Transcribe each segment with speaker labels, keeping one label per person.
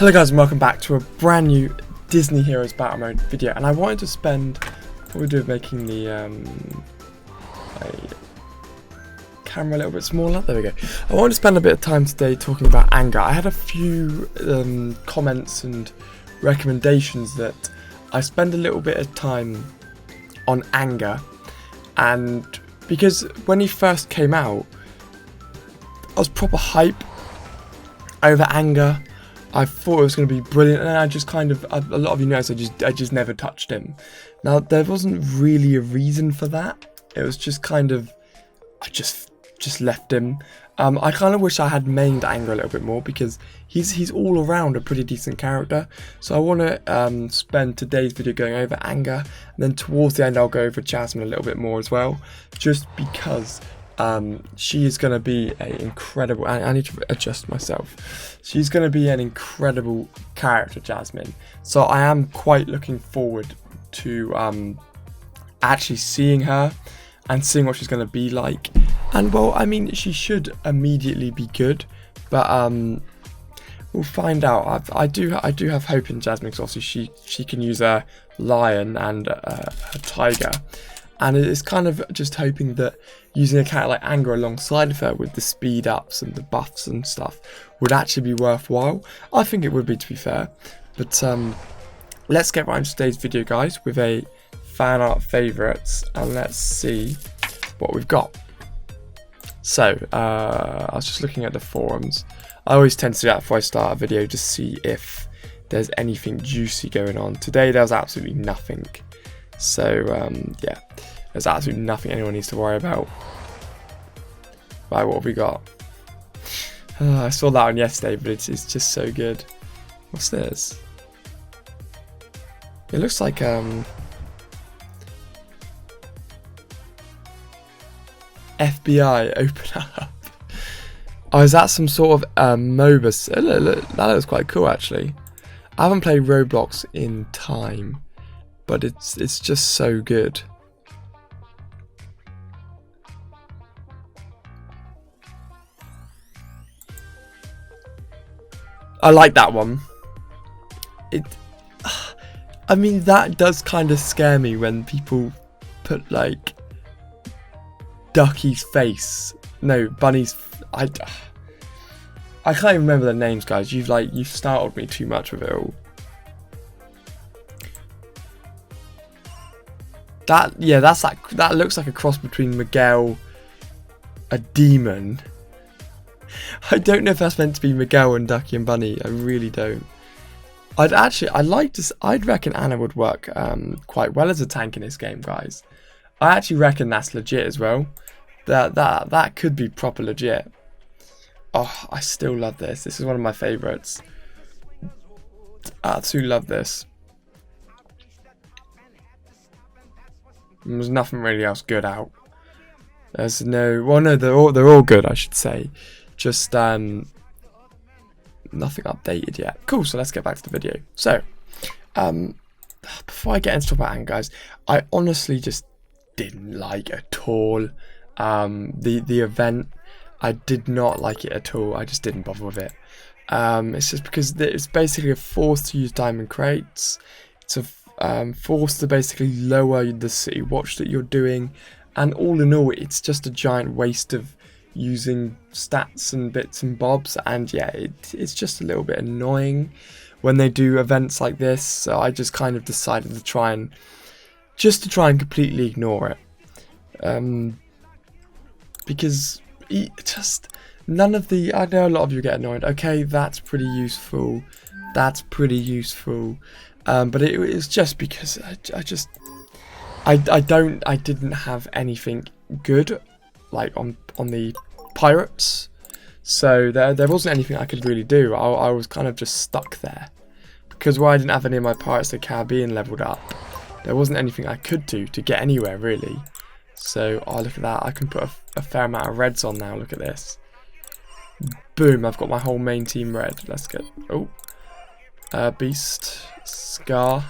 Speaker 1: Hello guys and welcome back to a brand new Disney Heroes Battle Mode video, and I wanted to spend what we do making the camera a little bit smaller. There we go. I wanted to spend a bit of time today talking about anger. I had a few comments and recommendations that I spend a little bit of time on anger, and because when he first came out I was proper hype over anger. I thought it was going to be brilliant, and I just kind of, a lot of you noticed I just never touched him. Now, there wasn't really a reason for that. It was just kind of, I just left him. I kind of wish I had mained anger a little bit more, because he's all around a pretty decent character. So I want to spend today's video going over anger, and then towards the end I'll go over Jasmine a little bit more as well, just because she is going to be an incredible, I need to adjust myself. She's going to be an incredible character, Jasmine. So I am quite looking forward to actually seeing her and seeing what she's going to be like. And well, I mean, she should immediately be good, but we'll find out. I do have hope in Jasmine, because obviously she can use a lion and a tiger. And it's kind of just hoping that using a character like Anger alongside of her with the speed ups and the buffs and stuff would actually be worthwhile. I think it would be, to be fair. But let's get right into today's video, guys, with a fan art favourites, and let's see what we've got. So, I was just looking at the forums. I always tend to do that before I start a video, to see if there's anything juicy going on. Today there was absolutely nothing. So, yeah, there's absolutely nothing anyone needs to worry about. Right, what have we got? I saw that one yesterday, but it's just so good. What's this? It looks like, FBI open up. Oh, is that some sort of MOBA? Look, that looks quite cool, actually. I haven't played Roblox in time, but it's just so good. I like that one. I mean, that does kind of scare me when people put like Ducky's face. No, Bunny's. I can't even remember their names, guys. You've startled me too much with it all. That looks like a cross between Miguel, a demon. I don't know if that's meant to be Miguel and Ducky and Bunny. I really don't. I'd reckon Anna would work quite well as a tank in this game, guys. I actually reckon that's legit as well. That could be proper legit. Oh, I still love this. This is one of my favourites. I absolutely love this. There's nothing really else good out. There's no, well, no, they're all good, I should say. Just nothing updated yet. Cool. So let's get back to the video. So, before I get into talk about anger, guys, I honestly just didn't like at all the event. I did not like it at all. I just didn't bother with it. It's just because it's basically a force to use diamond crates. It's a force to basically lower the city watch that you're doing, and all in all, it's just a giant waste of using stats and bits and bobs. And yeah, it's just a little bit annoying when they do events like this. So I just kind of decided to try and completely ignore it, because just none of the, I know a lot of you get annoyed. Okay, that's pretty useful. That's pretty useful. But it was just because I didn't have anything good like on the pirates, so there wasn't anything I could really do. I was kind of just stuck there, because where I didn't have any of my Pirates of the Caribbean leveled up, there wasn't anything I could do to get anywhere really. So, oh, look at that, I can put a fair amount of reds on now. Look at this, boom, I've got my whole main team red. Let's get, oh, Beast, Scar,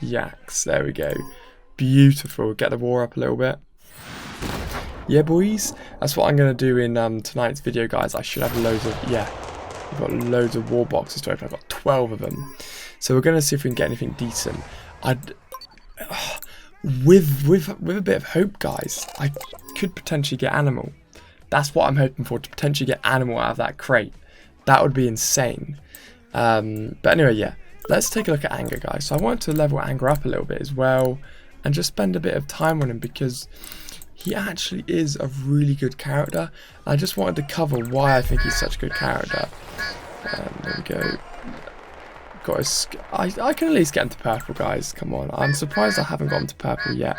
Speaker 1: Yaks, there we go, beautiful. Get the war up a little bit. Yeah, boys, that's what I'm going to do in tonight's video, guys. I should have loads of, yeah, I've got loads of war boxes to open. I've got 12 of them. So we're going to see if we can get anything decent. With a bit of hope, guys, I could potentially get animal. That's what I'm hoping for, to potentially get animal out of that crate. That would be insane. But anyway, yeah. Let's take a look at anger, guys. So I wanted to level anger up a little bit as well, and just spend a bit of time on him, because he actually is a really good character. I just wanted to cover why I think he's such a good character. There we go. Got his, I can at least get him to purple, guys. Come on. I'm surprised I haven't got him to purple yet.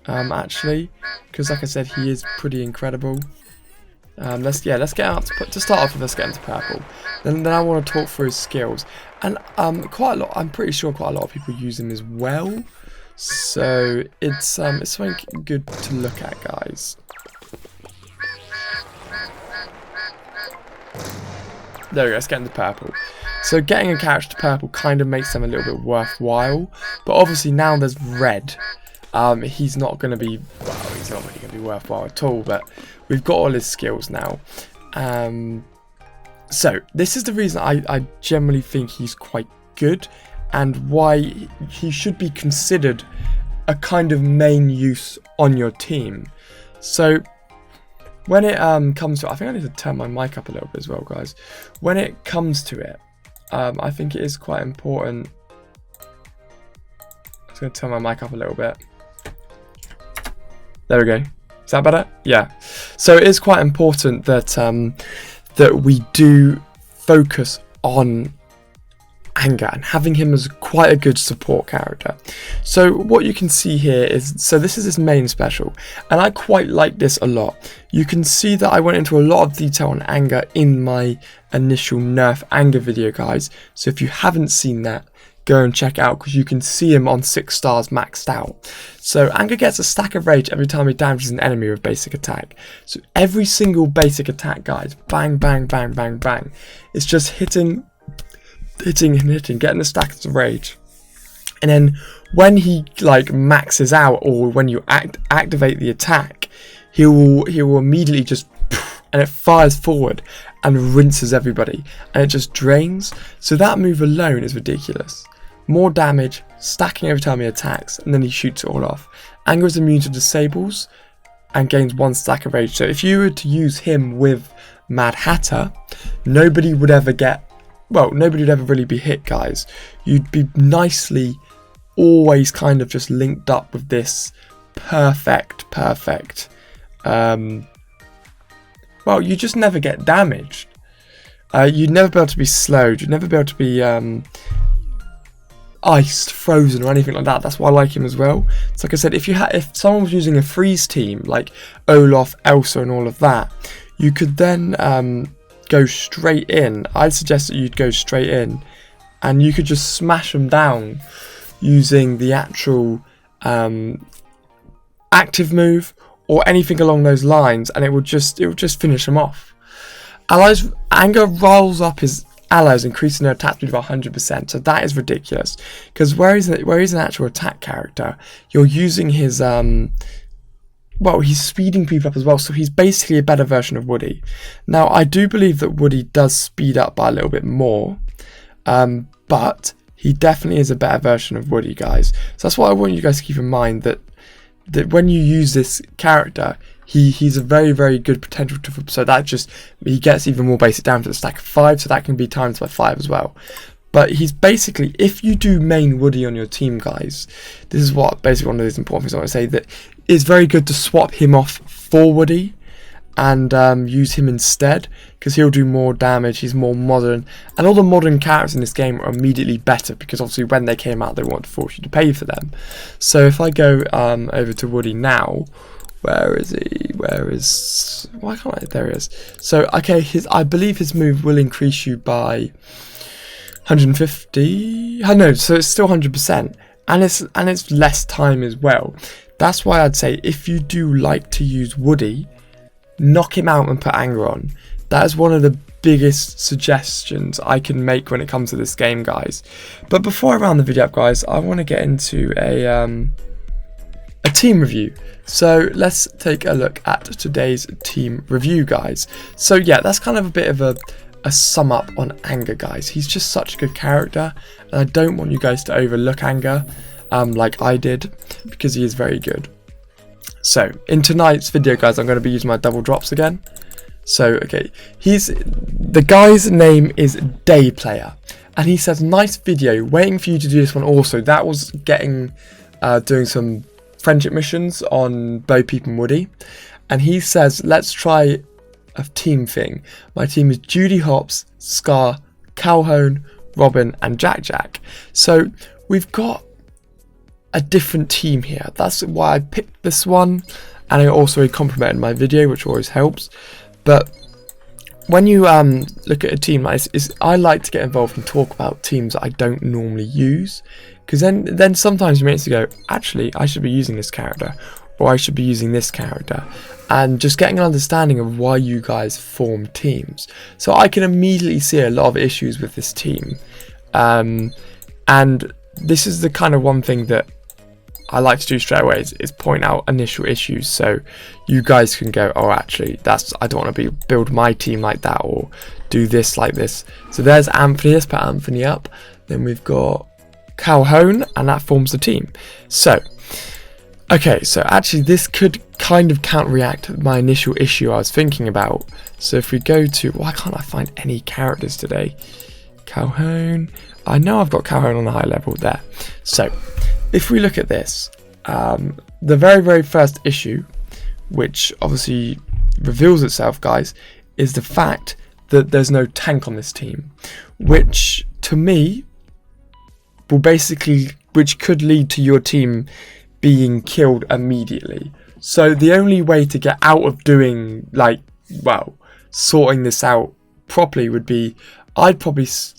Speaker 1: Actually, because like I said, he is pretty incredible. Let's get out to start off with. Let's get into purple. Then I want to talk through his skills, and quite a lot. I'm pretty sure quite a lot of people use him as well. So it's something good to look at, guys. There we go. Let's get into purple. So getting a character to purple kind of makes them a little bit worthwhile, but obviously now there's red. He's not going to be, well, he's not really going to be worthwhile at all, but we've got all his skills now. So this is the reason I generally think he's quite good, and why he should be considered a kind of main use on your team. So when it comes to, I think I need to turn my mic up a little bit as well, guys. When it comes to it, I think it is quite important. I'm just going to turn my mic up a little bit. There we go. Is that better? Yeah. So it is quite important that that we do focus on anger and having him as quite a good support character. So what you can see here is, so this is his main special, and I quite like this a lot. You can see that I went into a lot of detail on anger in my initial nerf anger video, guys. So if you haven't seen that, go and check it out, because you can see him on 6 stars maxed out. So anger gets a stack of rage every time he damages an enemy with basic attack. So every single basic attack, guys, bang, bang, bang, bang, bang, it's just hitting, getting a stack of rage. And then when he like maxes out, or when you activate the attack, he will immediately just, and it fires forward and rinses everybody, and it just drains. So that move alone is ridiculous. More damage, stacking every time he attacks, and then he shoots it all off. Anger is immune to disables and gains 1 stack of rage. So if you were to use him with Mad Hatter, nobody would ever really be hit, guys. You'd be nicely always kind of just linked up with this perfect, well, you just never get damaged. You'd never be able to be slowed. You'd never be able to be iced, frozen, or anything like that. That's why I like him as well. So like I said, if someone was using a freeze team like Olaf, Elsa, and all of that, you could then go straight in. I'd suggest that you'd go straight in, and you could just smash them down using the actual active move, or anything along those lines, and it would just finish them off. Anger rolls up his allies, increasing their attack speed by 100%. So that is ridiculous, because where he's an actual attack character, you're using his well, he's speeding people up as well. So he's basically a better version of Woody. Now I do believe that Woody does speed up by a little bit more, but he definitely is a better version of Woody, guys. So that's what I want you guys to keep in mind, that when you use this character, he's a very, very good potential to, so that just, he gets even more basic down to the stack of 5, so that can be times by 5 as well. But he's basically, if you do main Woody on your team, guys, this is what basically one of these important things I want to say, that it's very good to swap him off for Woody and use him instead, because he'll do more damage. He's more modern, and all the modern characters in this game are immediately better, because obviously when they came out they wanted to force you to pay for them. So if I go over to Woody now, where is he? Why can't I? There he is. So okay, I believe his move will increase you by 150. Oh, no, so it's still 100%, and it's less time as well. That's why I'd say, if you do like to use Woody, knock him out and put anger on. That is one of the biggest suggestions I can make when it comes to this game, guys. But before I round the video up, guys, I want to get into a team review. So let's take a look at today's team review, guys. So yeah, that's kind of a bit of a sum up on Anger, guys. He's just such a good character, and I don't want you guys to overlook Anger like I did, because he is very good. So in tonight's video, guys, I'm going to be using my double drops again. So okay, the guy's name is Day Player, and he says, nice video, waiting for you to do this one also. That was doing some friendship missions on Bo Peep and Woody, and he says, let's try a team thing. My team is Judy Hops, Scar, Calhoun, Robin and Jack. So we've got a different team here. That's why I picked this one, and I also complimented my video, which always helps. But when you look at a team like this, I like to get involved and talk about teams that I don't normally use, because then sometimes you may to go, actually I should be using this character, or I should be using this character, and just getting an understanding of why you guys form teams. So I can immediately see a lot of issues with this team, and this is the kind of one thing that I like to do straight away is point out initial issues, so you guys can go, oh actually I don't want to build my team like that, or do this like this. So there's Anthony, let's put Anthony up. Then we've got Calhoun, and that forms the team. So okay, so actually this could kind of counteract my initial issue I was thinking about. So if we go to, why can't I find any characters today? Calhoun, I know I've got Calhoun on a high level there. So if we look at this, the very first issue, which obviously reveals itself, guys, is the fact that there's no tank on this team, which to me which could lead to your team being killed immediately. So the only way to get out of doing, sorting this out properly would be, problem is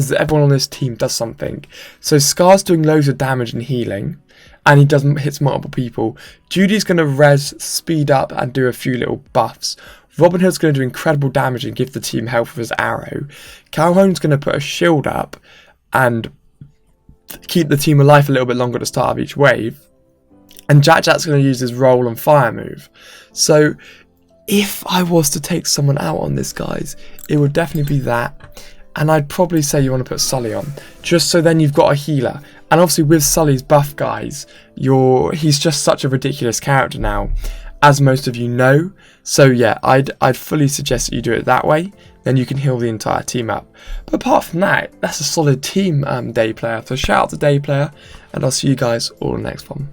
Speaker 1: that everyone on this team does something. So Scar's doing loads of damage and healing, and he doesn't hit multiple people. Judy's going to res, speed up, and do a few little buffs. Robin Hood's going to do incredible damage and give the team health with his arrow. Calhoun's going to put a shield up and keep the team alive a little bit longer at the start of each wave. And Jack's going to use his roll and fire move. So if I was to take someone out on this, guys, it would definitely be that. And I'd probably say you want to put Sully on, just so then you've got a healer. And obviously with Sully's buff, guys, he's just such a ridiculous character now, as most of you know. So yeah, I'd fully suggest that you do it that way. Then you can heal the entire team up. But apart from that, that's a solid team, Day Player. So shout out to Day Player, and I'll see you guys all in the next one.